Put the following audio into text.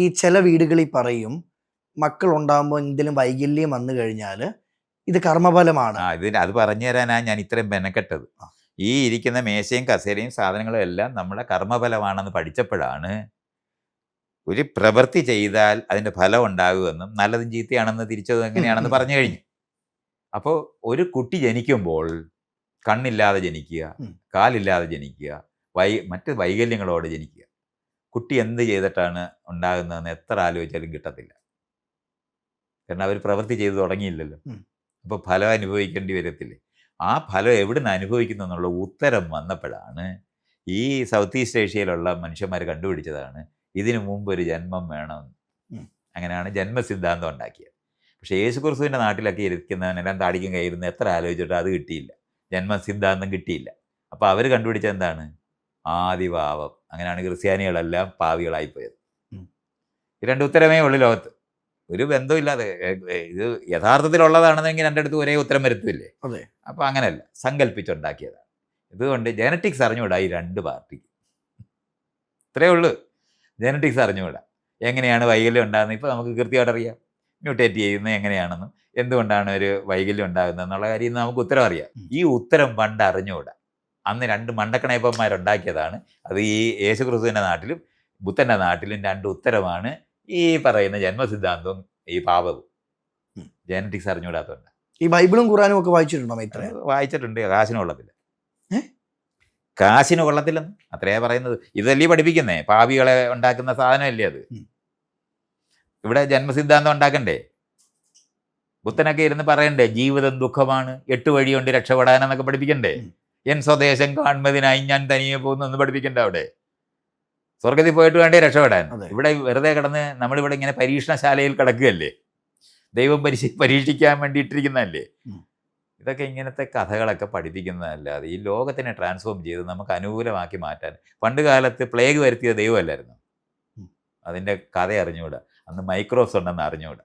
ഈ ചില വീടുകളിൽ പറയും മക്കൾ ഉണ്ടാകുമ്പോൾ എന്തെങ്കിലും വൈകല്യം വന്നു കഴിഞ്ഞാൽ ഇത് കർമ്മഫലമാണ്. അത് പറഞ്ഞു തരാനാണ് ഞാൻ ഇത്രയും മെനക്കെട്ടത്. ഈ ഇരിക്കുന്ന മേശയും കസേരയും സാധനങ്ങളും എല്ലാം നമ്മുടെ കർമ്മഫലമാണെന്ന് പഠിച്ചപ്പോഴാണ് ഒരു പ്രവൃത്തി ചെയ്താൽ അതിൻ്റെ ഫലം ഉണ്ടാകുമെന്നും നല്ലതും ചീത്തയാണെന്ന് തിരിച്ചത് എങ്ങനെയാണെന്ന് പറഞ്ഞു കഴിഞ്ഞു. അപ്പോൾ ഒരു കുട്ടി ജനിക്കുമ്പോൾ കണ്ണില്ലാതെ ജനിക്കുക, കാലില്ലാതെ ജനിക്കുക, മറ്റ് വൈകല്യങ്ങളോടെ ജനിക്കുക. കുട്ടി എന്ത് ചെയ്തിട്ടാണ് ഉണ്ടാകുന്നതെന്ന് എത്ര ആലോചിച്ചാലും കിട്ടത്തില്ല. കാരണം അവർ പ്രവൃത്തി ചെയ്തു തുടങ്ങിയില്ലല്ലോ. അപ്പോൾ ഫലം അനുഭവിക്കേണ്ടി വരത്തില്ലേ. ആ ഫലം എവിടെ നിന്ന് അനുഭവിക്കുന്നു എന്നുള്ള ഉത്തരം വന്നപ്പോഴാണ് ഈ സൗത്ത് ഈസ്റ്റ് ഏഷ്യയിലുള്ള മനുഷ്യന്മാർ കണ്ടുപിടിച്ചതാണ് ഇതിനു മുമ്പ് ഒരു ജന്മം വേണമെന്ന്. അങ്ങനെയാണ് ജന്മസിദ്ധാന്തം ഉണ്ടാക്കിയത്. പക്ഷേ യേശുക്രിസ്തുവിൻ്റെ നാട്ടിലൊക്കെ ഇരിക്കുന്നവനെല്ലാം താടിക്കും കയ്യിരുന്ന് എത്ര ആലോചിച്ചിട്ട് അത് കിട്ടിയില്ല, ജന്മസിദ്ധാന്തം കിട്ടിയില്ല. അപ്പോൾ അവർ കണ്ടുപിടിച്ചത് എന്താണ്? ആദിപാവം. അങ്ങനെയാണ് ക്രിസ്ത്യാനികളെല്ലാം പാവികളായിപ്പോയത്. ഈ രണ്ട് ഉത്തരമേ ഉള്ളൂ ലോകത്ത്. ഒരു ബന്ധമില്ലാതെ ഇത് യഥാർത്ഥത്തിലുള്ളതാണെന്നെങ്കിൽ എൻ്റെ അടുത്ത് ഒരേ ഉത്തരം വരുത്തില്ലേ. അപ്പോൾ അങ്ങനെയല്ല, സങ്കല്പിച്ചുണ്ടാക്കിയതാണ്. ഇതുകൊണ്ട് ജനറ്റിക്സ് അറിഞ്ഞുകൂടാ ഈ രണ്ട് പാർട്ടിക്ക്. ഇത്രയേ ഉള്ളൂ. ജനറ്റിക്സ് അറിഞ്ഞുകൂടാ. എങ്ങനെയാണ് വൈകല്യം ഉണ്ടാകുന്നത് ഇപ്പോൾ നമുക്ക് കൃത്യമായിട്ട് അറിയാം. മ്യൂട്ടേറ്റ് ചെയ്യുന്നത് എങ്ങനെയാണെന്നും എന്തുകൊണ്ടാണ് ഒരു വൈകല്യം ഉണ്ടാകുന്നത് എന്നുള്ള കാര്യം നമുക്ക് ഉത്തരം അറിയാം. ഈ ഉത്തരം പണ്ട് അറിഞ്ഞുകൂടാ. അന്ന് രണ്ട് മണ്ടക്കണയപ്പന്മാരുണ്ടാക്കിയതാണ്. അത് ഈ യേശുക്രിസ്തുവിൻ്റെ നാട്ടിലും ബുദ്ധൻ്റെ നാട്ടിലും രണ്ട് ഉത്തരമാണ് ഈ പറയുന്ന ജന്മസിദ്ധാന്തവും ഈ പാപവും. ജനറ്റിക്സ് അറിഞ്ഞുകൂടാത്തതുകൊണ്ട്. ഈ ബൈബിളും ഖുറാനും ഒക്കെ വായിച്ചിട്ടുണ്ടോ? വായിച്ചിട്ടുണ്ട്. കാശിന് കൊള്ളത്തില്ല. കാശിന് കൊള്ളത്തില്ലെന്ന് അത്രയാ പറയുന്നത്. ഇതല്ലേ പഠിപ്പിക്കുന്നേ? പാപികളെ ഉണ്ടാക്കുന്ന സാധനമല്ലേ അത്. ഇവിടെ ജന്മസിദ്ധാന്തം ഉണ്ടാക്കണ്ടേ? ബുദ്ധനൊക്കെ ഇരുന്ന് പറയണ്ടേ ജീവിതം ദുഃഖമാണ്, 8 വഴിയുണ്ട് രക്ഷപ്പെടാനെന്നൊക്കെ പഠിപ്പിക്കണ്ടേ? എൻ സ്വദേശം കാണുന്നതിനായി ഞാൻ തനിയെ പോകുന്നു എന്ന് പഠിപ്പിക്കണ്ട. അവിടെ സ്വർഗത്തിൽ പോയിട്ട് വേണ്ടേ രക്ഷപ്പെടാൻ. ഇവിടെ വെറുതെ കിടന്ന് നമ്മളിവിടെ ഇങ്ങനെ പരീക്ഷണശാലയിൽ കിടക്കുകയല്ലേ. ദൈവം പരീക്ഷിക്കാൻ വേണ്ടി ഇട്ടിരിക്കുന്നതല്ലേ. ഇതൊക്കെ ഇങ്ങനത്തെ കഥകളൊക്കെ പഠിപ്പിക്കുന്നതല്ലാതെ ഈ ലോകത്തിനെ ട്രാൻസ്ഫോം ചെയ്ത് നമുക്ക് അനുകൂലമാക്കി മാറ്റാൻ. പണ്ട് കാലത്ത് പ്ലേഗ് വരുത്തിയ ദൈവമല്ലായിരുന്നു. അതിൻ്റെ കഥ അറിഞ്ഞുകൂടാ. അന്ന് മൈക്രോബ്സ് ഉണ്ടെന്ന് അറിഞ്ഞുകൂടാ.